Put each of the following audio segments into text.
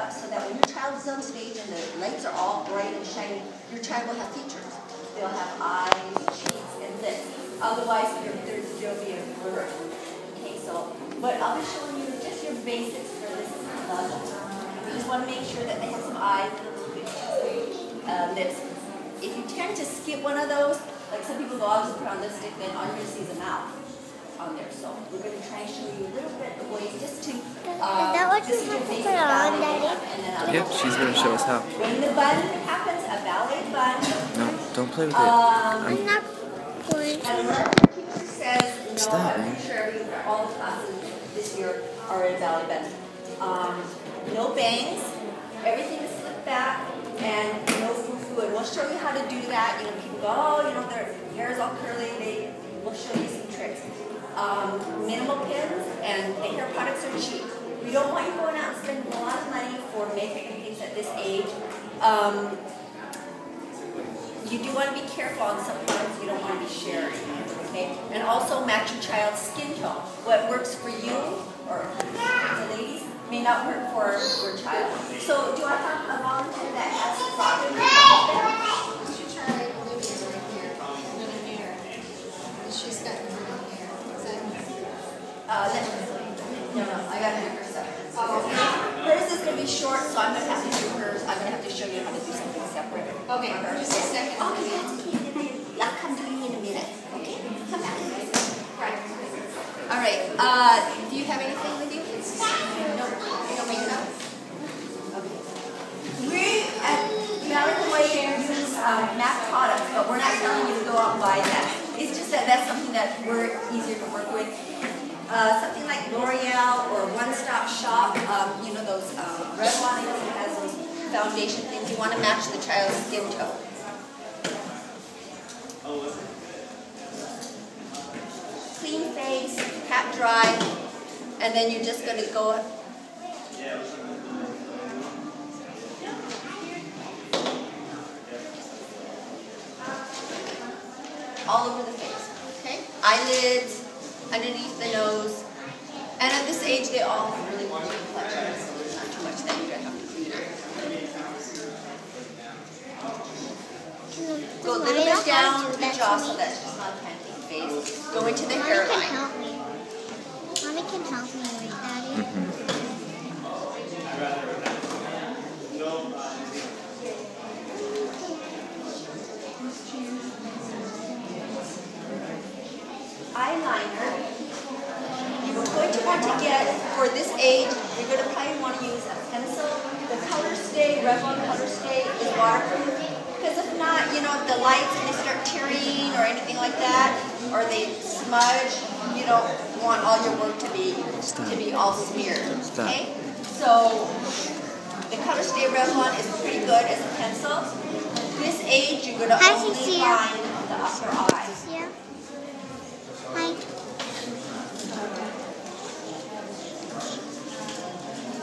up so that when your child is on stage and the lights are all bright and shiny, your child will have features. They'll have eyes, cheeks, and lips. Otherwise, there'll be a blur. Okay, so what I'll be showing you is just your basics for this level. We just want to make sure that they have some eyes and a little bit of lips. If you tend to skip one of those, like some people go, I'll just put on lipstick, then all you're going to see is a mouth on there. So we're going to try and show you a little bit of ways just to, is that what you have to put on, Daddy? Yep, she's going to show us how. When the bun happens, a ballet bun. No, don't play with it. I'm not going to. And another teacher says, no, I'm sure all the classes this year are in ballet bun. No bangs, everything is slicked back, and no foo-foo. And we'll show you how to do that. You know, people go, oh, you know, their hair is all curly. We'll show you some tricks. Minimal pins and the hair products are cheap. We don't want you going out and spending a lot of money for makeup and things at this age. You do want to be careful on some products you don't want to be sharing. Okay? And also match your child's skin tone. What works for you, or the ladies, may not work for your child. So do I have a volunteer that has a problem? You should try Olivia right here. Little hair. She's got little hair. No, I got to do her separate. Hers is going to be short, so I'm going to have to do hers. I'm going to have to show you how to do something separate. Okay, just a second. Okay, that's okay. I'll come to you in a minute. Okay? Come back. Right. All right. Do you have anything with you? No. You don't make it up? Okay. We at Valley Hawaii use MAC products, but we're not telling you to go out and buy that. It's just that that's something that we're easier to work with. Something like L'Oreal or One Stop Shop, you know those red lines that has those foundation things. You want to match the child's skin tone. Clean face, pat dry, and then you're just going to go all over the face. Okay? Eyelids, underneath the nose, and at this age they all really want to be flexible, so there's not too much that you're going to have to clean up. Go a little bit down the jaw so that's just not a pancake face. Go into the hairline. Mommy can help me, right, Daddy? Eyeliner, you're going to want to get, for this age, you're going to probably want to use a pencil. The Color Stay, Revlon Color Stay is waterproof, because if not, you know, if the lights and they start tearing or anything like that, or they smudge, you don't want all your work to be all smeared. Okay? So the Color Stay Revlon is pretty good as a pencil. This age, you're going to only find the upper eye.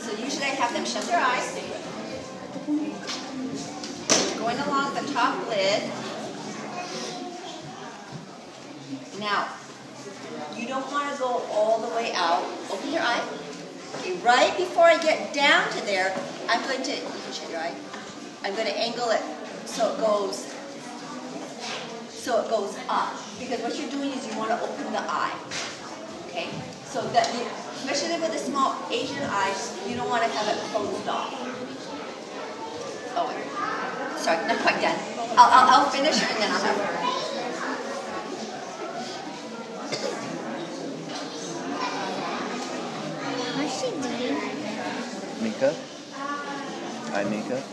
So usually I have them shut their eyes. Going along the top lid. Now, you don't want to go all the way out. Open your eye. Okay, right before I get down to there, I'm going to, you can shut your eye. I'm going to angle it so it goes up. Because what you're doing is you want to open the eye. Okay? So that you, especially with a small Asian eye, you don't want to have it closed off. Oh, wait. Sorry, not quite done. I'll finish her and then I'll have her. What's she doing? Makeup? Eye makeup?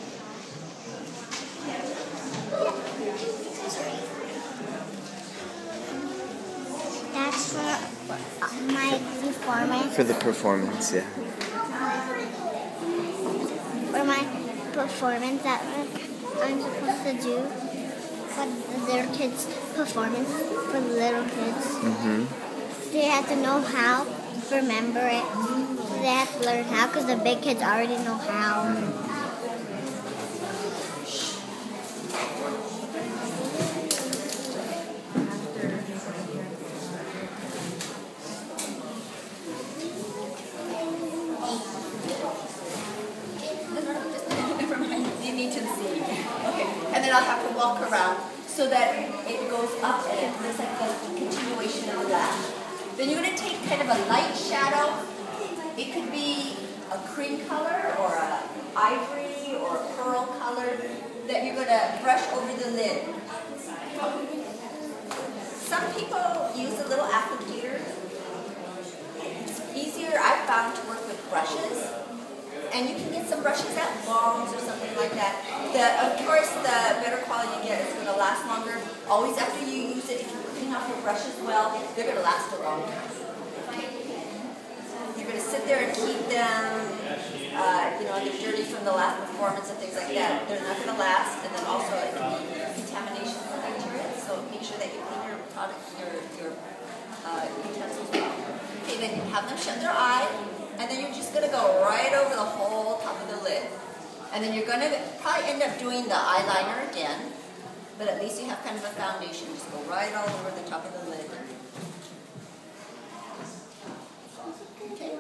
That's for my performance. For the performance, yeah. For my performance that I'm supposed to do. For the little kids' performance. For the little kids. They have to know how, remember it. They have to learn how, because the big kids already know how. then I'll have to walk around so that it goes up and it looks like the continuation of the lash. Then you're going to take kind of a light shadow. It could be a cream color or a ivory or a pearl color that you're going to brush over the lid. Some people use a little applicator. It's easier, I've found, to work with brushes. And you can get some brushes at Long's or something like that. Of course, the better quality you get is going to last longer. Always after you use it, if you clean off your brushes well, they're going to last a long time. You're going to sit there and keep them, they're dirty from the last performance and things like that. They're not going to last, and then also it can be contamination of bacteria. So make sure that you clean your product, your utensils well. Okay, then you have them shut their eye. And then you're just going to go right over the whole top of the lid. And then you're going to probably end up doing the eyeliner again, but at least you have kind of a foundation. Just go right all over the top of the lid. Okay.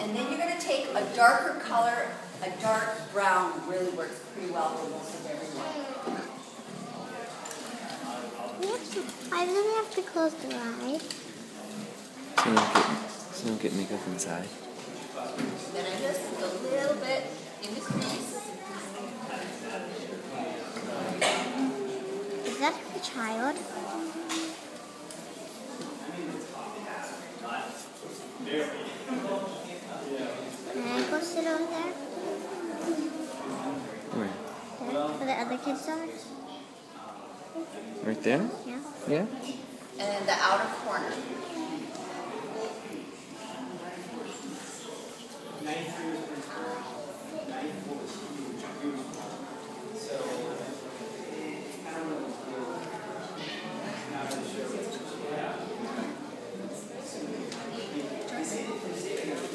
And then you're going to take a darker color, a dark brown really works pretty well for most of everyone. I really have to close the eyes. So you don't get makeup inside. Then I just put a little bit in the crease. Is that for a child? Can I go sit over there? Where? There, where the other kids are? Right there? Yeah. Yeah? And then the outer corner.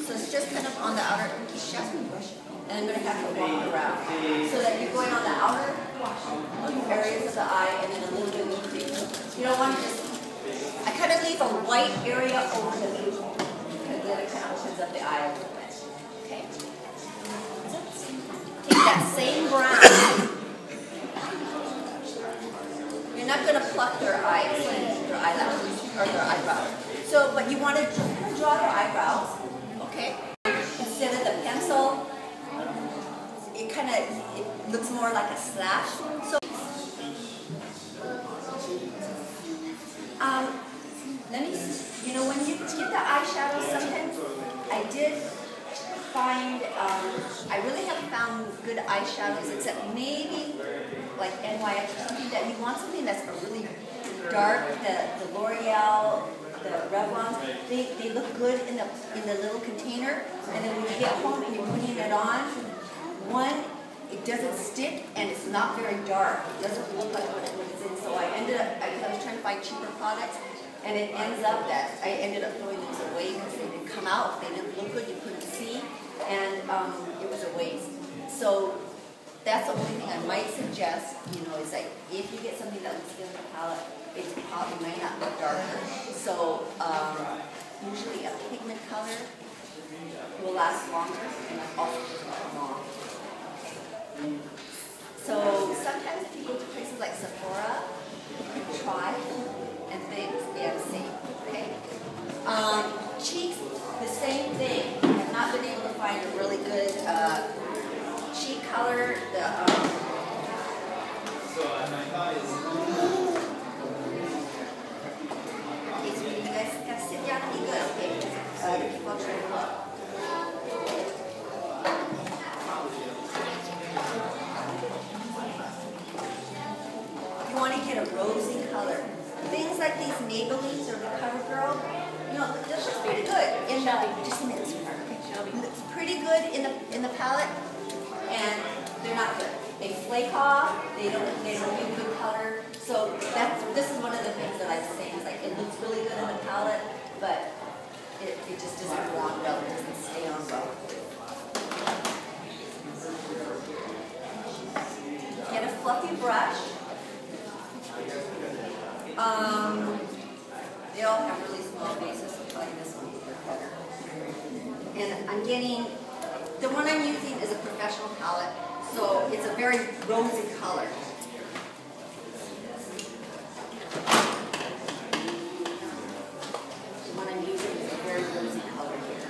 So it's just kind of on the outer brush, and I'm going to have to walk around so that you're going on the outer areas of the eye and then a little bit of the crease. You don't want to just, I kind of leave a white area over the pupil because then it kind of opens up the eye a little bit. Okay? Take that same brown. You're not going to pluck their eyes, their eyelashes, or their eyebrows. So, but you want to draw their eyebrows, okay? Instead of the pencil, it looks more like a slash. So, let me, when you get the eyeshadow, sometimes I did find, I really haven't found good eyeshadows except maybe like NYX or something that you want something that's really dark, the L'Oreal, the Revlon, they look good in the little container, and then when you get home and you're putting it on, one, it doesn't stick and it's not very dark. It doesn't look like what it's in. So I was trying to find cheaper products, and it ends up that I ended up throwing those away because they didn't come out, they didn't look good, you couldn't see, and it was a waste. So that's the only thing I might suggest, is like if you get something that looks good on the palette, it probably might not look darker. So usually a pigment color will last longer and also doesn't come off. So sometimes if you go to places like Sephora, you can try and things, yeah, the same, okay? Cheeks, the same thing. I have not been able to find a really good cheek color. Okay, so you guys gotta sit down and be good, okay? The people are trying to look. You want to get a rosy color. Things like these Maybellines or the CoverGirl, they're just pretty good. Just a minute, sweetheart. It's pretty good in the palette, and they're not good. They flake off. They don't give good color. So this is one of the things that I was saying is like it looks really good in the palette, but it just doesn't go on well. It doesn't stay on well. Get a fluffy brush. They all have really small bases, like this one. And I'm getting The one I'm using is a professional palette, so it's a very rosy color. The one I'm using is a very rosy color here.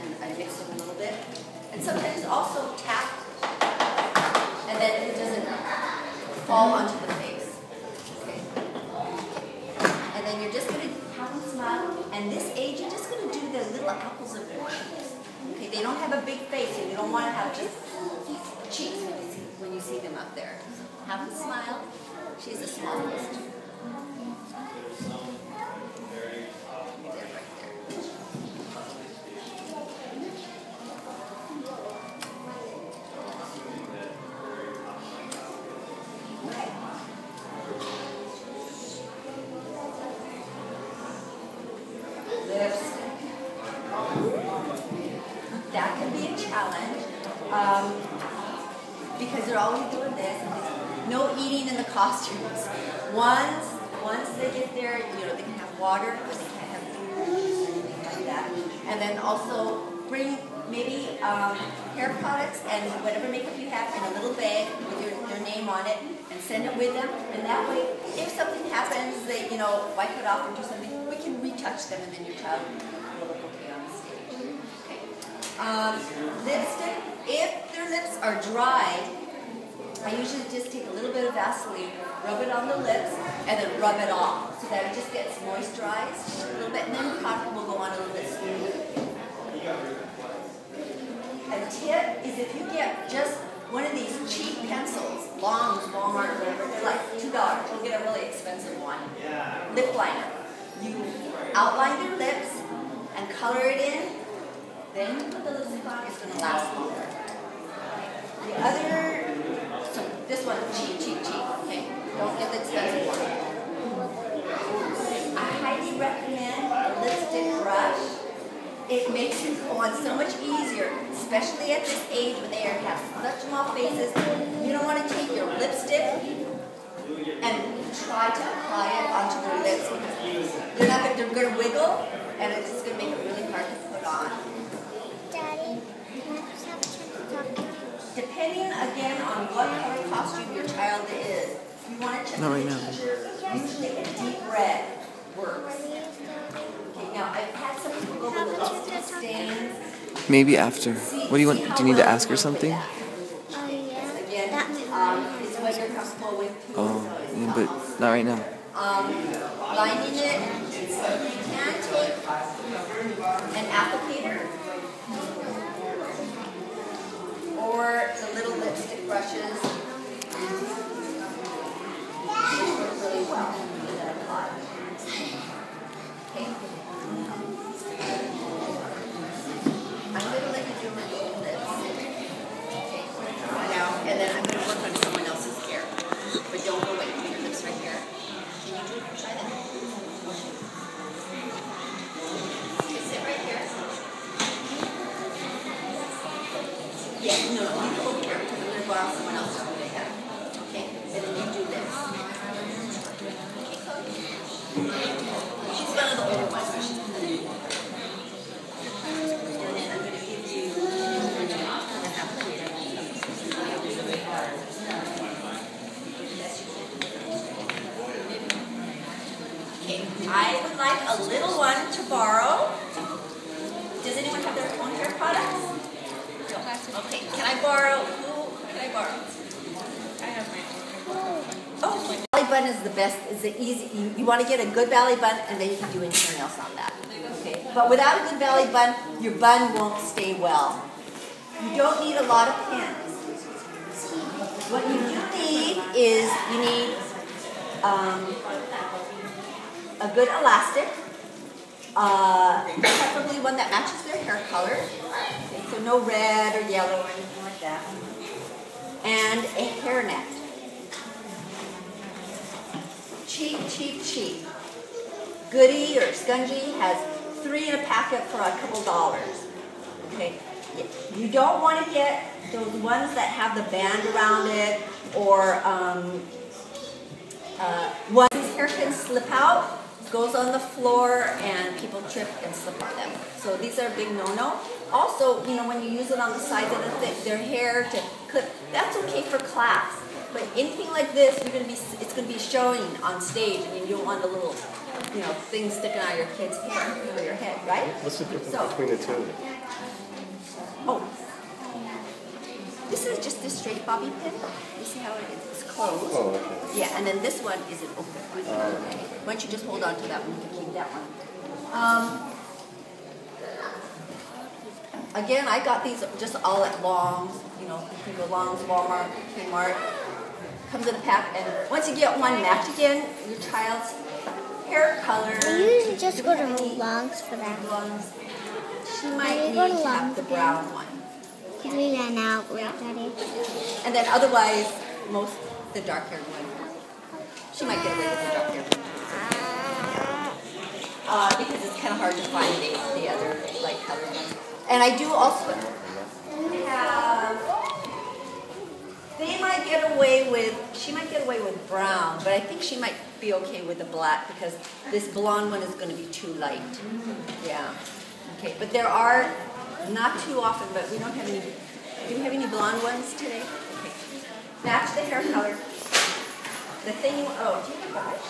And I mix them a little bit. And sometimes also tap, and then it doesn't fall onto the face. Okay. And then you're just going to have them smile. And this age, you're just going to do the little apples of your cheeks. Okay, they don't have a big face, and you don't want to have just cheeks when you see them up there. So have them smile. She's the smallest. Lipstick. That can be a challenge because they're always doing this. No eating in the costumes. Once they get there, they can have water, but they can't have food or anything like that. And then also bring maybe hair products and whatever makeup you have in a little bag with your name on it, and send it with them. And that way, if something happens, they wipe it off or do something, we can retouch them, and then your child will look okay on the stage. Okay. Lipstick. If their lips are dry, I usually just take a little bit of Vaseline, rub it on the lips, and then rub it off so that it just gets moisturized a little bit, and then the product will go on a little bit smoother. A tip is if you get just one of these cheap pencils, Longs, Walmart, whatever, they're like $2. You'll get a really expensive one. Lip liner. You outline their lips and color it in, then you put the lipstick on, it's going to last longer. The other, so this one, cheap, okay? Don't get the expensive one. I highly recommend a lipstick brush. It makes it go on so much easier, especially at this age when they have such small faces. You don't want to take your lipstick and try to apply it onto their lips because they're going to wiggle, and it's just going to make it really hard to put on. Daddy, can I just have a chance to talk to you? Depending again on what color costume your child is, if you want to check the teacher, usually a deep red works. Okay, now I've had some people go with lipstick stains. Maybe after. What do you want? Do you need to ask her something? Yeah. Again, it's what you're comfortable with. Oh, yeah, but not right now. Lining it, you can take an applicator or the little lipstick brushes, which work really well. Okay. I'm going to let you do my own lips. Okay. Now, and then I'm going to work on someone else's hair. But don't go away. Put your lips right here. Can you do it? Try that. Okay, sit right here. Yeah, no, you go over here because I'm going to borrow someone else's hair. Okay, and then you do this. She's one of the older ones, so she's going to do it. And then I'm going to give you an applicator. Okay, I would like a little one to borrow. Does anyone have their own hair products? No. Okay, can I borrow? Who can I borrow? I have my own. Oh, belly button is the best. Is the easy. You want to get a good belly button, and then you can do anything else on that. Okay, but without a good belly button, your bun won't stay well. You don't need a lot of pins. What you do need is you need a good elastic, preferably one that matches their hair color. Okay, so no red or yellow or anything like that. And a hairnet. Cheap. Goody or Scungy has 3 in a packet for a couple dollars. Okay, you don't want to get those ones that have the band around it, or once these hairpins slip out, goes on the floor and people trip and slip on them. So these are a big no-no. Also, you know, when you use it on the sides of their hair to clip, that's okay for class. But anything like this, it's gonna be showing on stage, and you don't want a little, you know, thing sticking out of your kid's hair or your head, right? What's the difference between the two? Oh, this is just a straight bobby pin. You see how it is? It's closed. Oh, okay. Yeah, and then this one is an open one. Okay. Why don't you just hold on to that one to keep that one? Again, I got these just all at Long's. You know, you can go Long's, Walmart, Kmart. Comes in a pack, and once you get one, match again your child's hair color. I usually just go to Long's for that. Long's. She might need to have the brown one. Because we ran out with Daddy. And then otherwise, the dark haired one. She might get away with the dark haired one. Because it's kind of hard to find the other light colored one. And I do also have, she might get away with brown, but I think she might be okay with the black because this blonde one is going to be too light. Yeah. Okay, but there are, not too often, but we don't have any, do we have any blonde ones today? Okay. Match the hair color. The thing, oh, do you have a brush?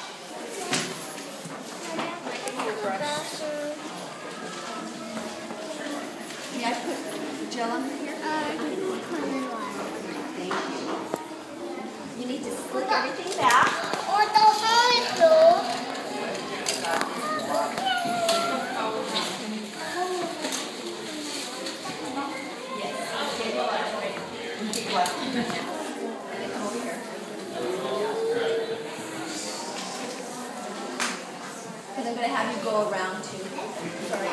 May I put gel on here? Thank you. You need to slick everything back. Because I'm going to have you go around too. Sorry.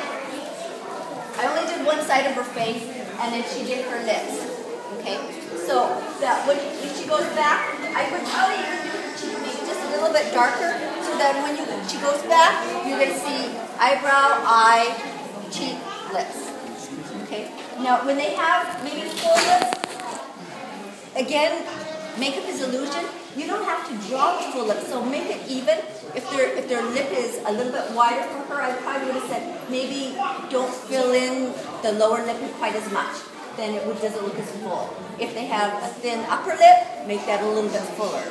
I only did one side of her face, and then she did her lips. Okay? So that when she goes back, I would probably even do her cheek maybe just a little bit darker, so that when she goes back, you're going to see eyebrow, eye, cheek, lips. Okay? Now, when they have maybe full lips, again, makeup is illusion. You don't have to draw the full lip, so make it even. If their lip is a little bit wider for her, I probably would have said maybe don't fill in the lower lip quite as much. Then it doesn't look as full. If they have a thin upper lip, make that a little bit fuller.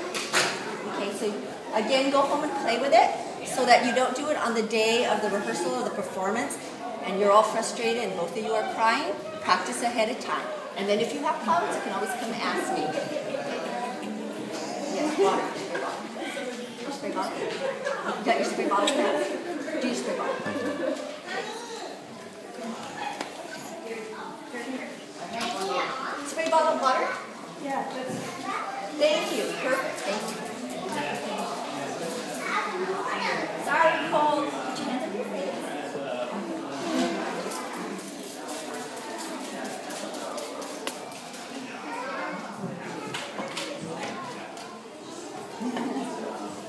Okay, so again, go home and play with it so that you don't do it on the day of the rehearsal or the performance and you're all frustrated and both of you are crying. Practice ahead of time. And then if you have problems, you can always come and ask me. Yes, water. Your spray bottle? You got your spray bottle back? Do your spray bottle. Spray bottle of water? Yeah. Thank you. Perfect. Thank you. Sorry, Nicole. Put your hands up your face.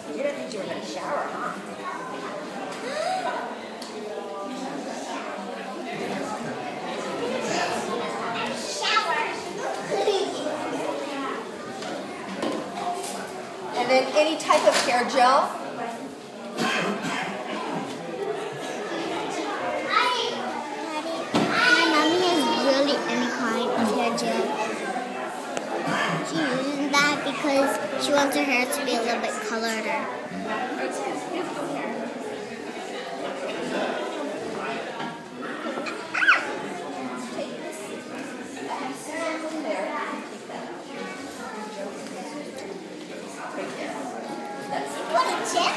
You didn't think you were going to shower, huh? And then any type of hair gel. My mommy has really any kind of hair gel. She uses that because she wants her hair to be a little bit colored. What a gel!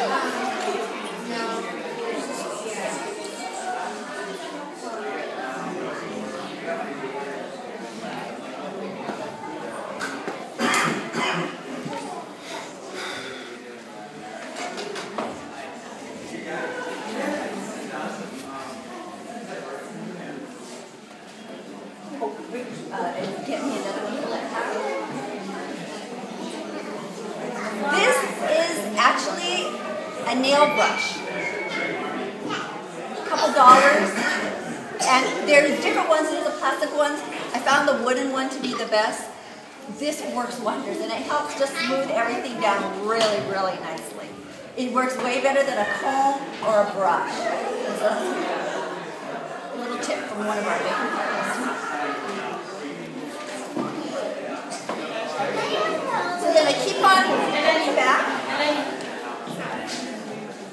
And get me another one for that. This is actually a nail brush. A couple dollars. And there's different ones. There's the plastic ones. I found the wooden one to be the best. This works wonders, and it helps just smooth everything down really, really nicely. It works way better than a comb or a brush. So, a little tip from one of our makeup artists. keep on bending back.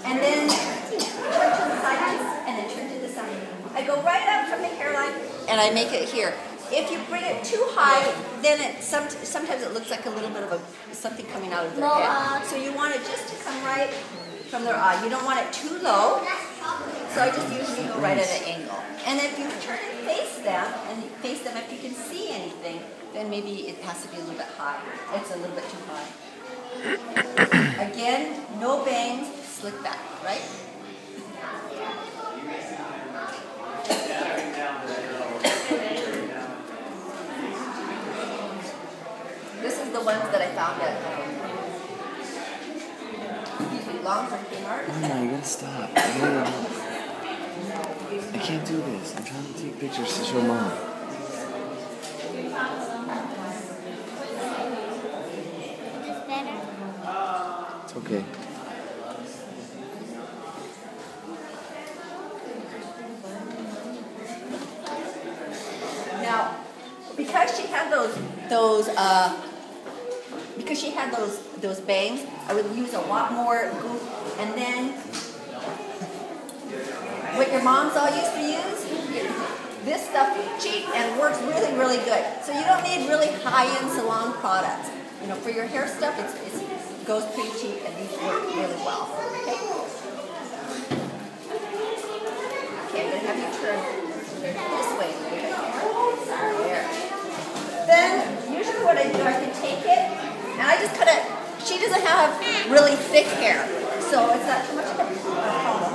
And then turn to the sides, and then turn to the side. I go right up from the hairline, and I make it here. If you bring it too high, then sometimes it looks like a little bit of something coming out of their head. So you want it just to come right from their eye. You don't want it too low. So I just usually go right at an angle. And if you turn and face them, if you can see anything, then maybe it has to be a little bit high. It's a little bit too high. Again, no bangs, slick back, right? This is the ones that I found at Long-Term Kmart. Mama, you gotta stop. I can't do this. I'm trying to take pictures to show Mom. Is this better? It's okay. Now, because she had those bangs, I would use a lot more goop. And then, what your moms all used to use, this stuff is cheap and works really, really good. So you don't need really high-end salon products. You know, for your hair stuff, it goes pretty cheap, and these work really well. Okay. Okay, I'm gonna have you turn this way. There. Then, usually what I do, I can take it, and I just kind of, she doesn't have really thick hair, so it's not too much of a problem.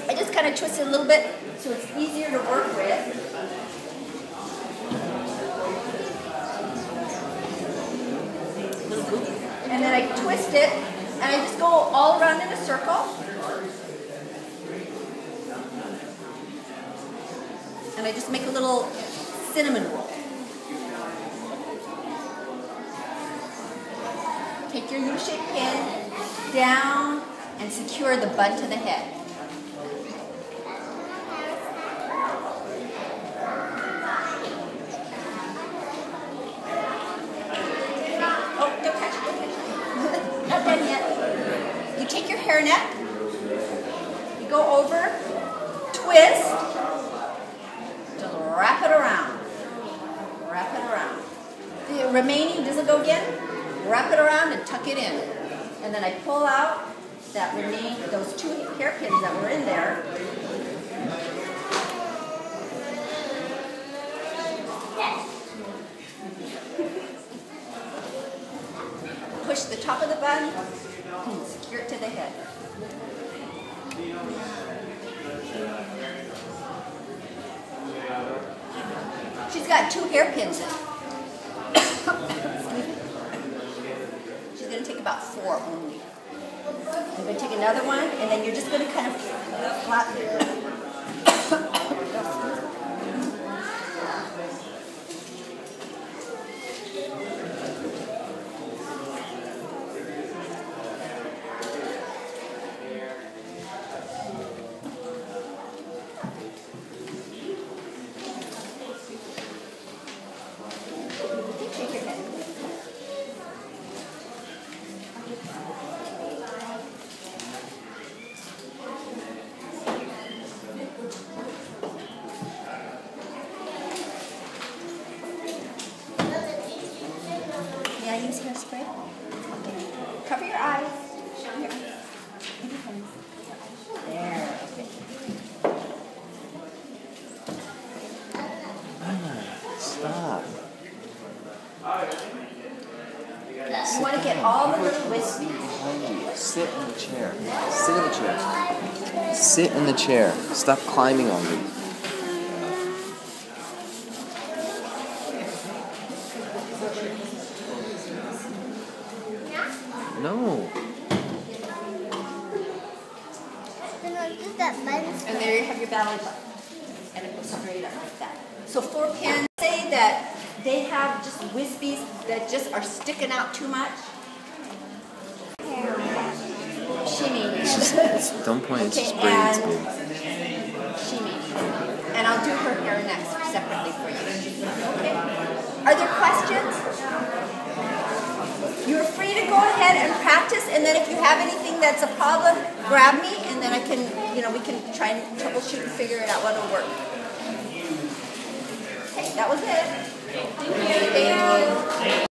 I just kind of twist it a little bit, so it's easier to work with. And then I twist it, and I just go all around in a circle. And I just make a little cinnamon roll. Take your U-shaped pin down and secure the bun to the head. Oh, don't touch it, don't touch it. Not done yet. You take your hair net, you go over, twist, just wrap it around. Wrap it around. The remaining, does it go again? Wrap it around and tuck it in. And then I pull out those two hairpins that were in there. Push the top of the bun and secure it to the head. She's got two hairpins in it. She's going to take about 4 only. I'm going to take another one, and then you're just going to kind of flatten it. Shake your head. May I use hairspray? Okay. Cover your eyes. Here. There. Okay. Mama, stop. You want to get all the little wispy. Behind you. Sit in the chair. Sit in the chair. Sit in the chair. Stop climbing on me. No. Then I'll do that bun. And there you have your belly button. And it goes straight up like that. So 4 pins, say that they have just wispies that just are sticking out too much. Shimmy. Don't point, it's just Okay, braids, and baby. shimmy. And I'll do her hair next separately for you. Okay? Are there questions? anything that's a problem, grab me, and then I can, we can try and troubleshoot and figure it out what'll work. Okay, that was it. Thank you.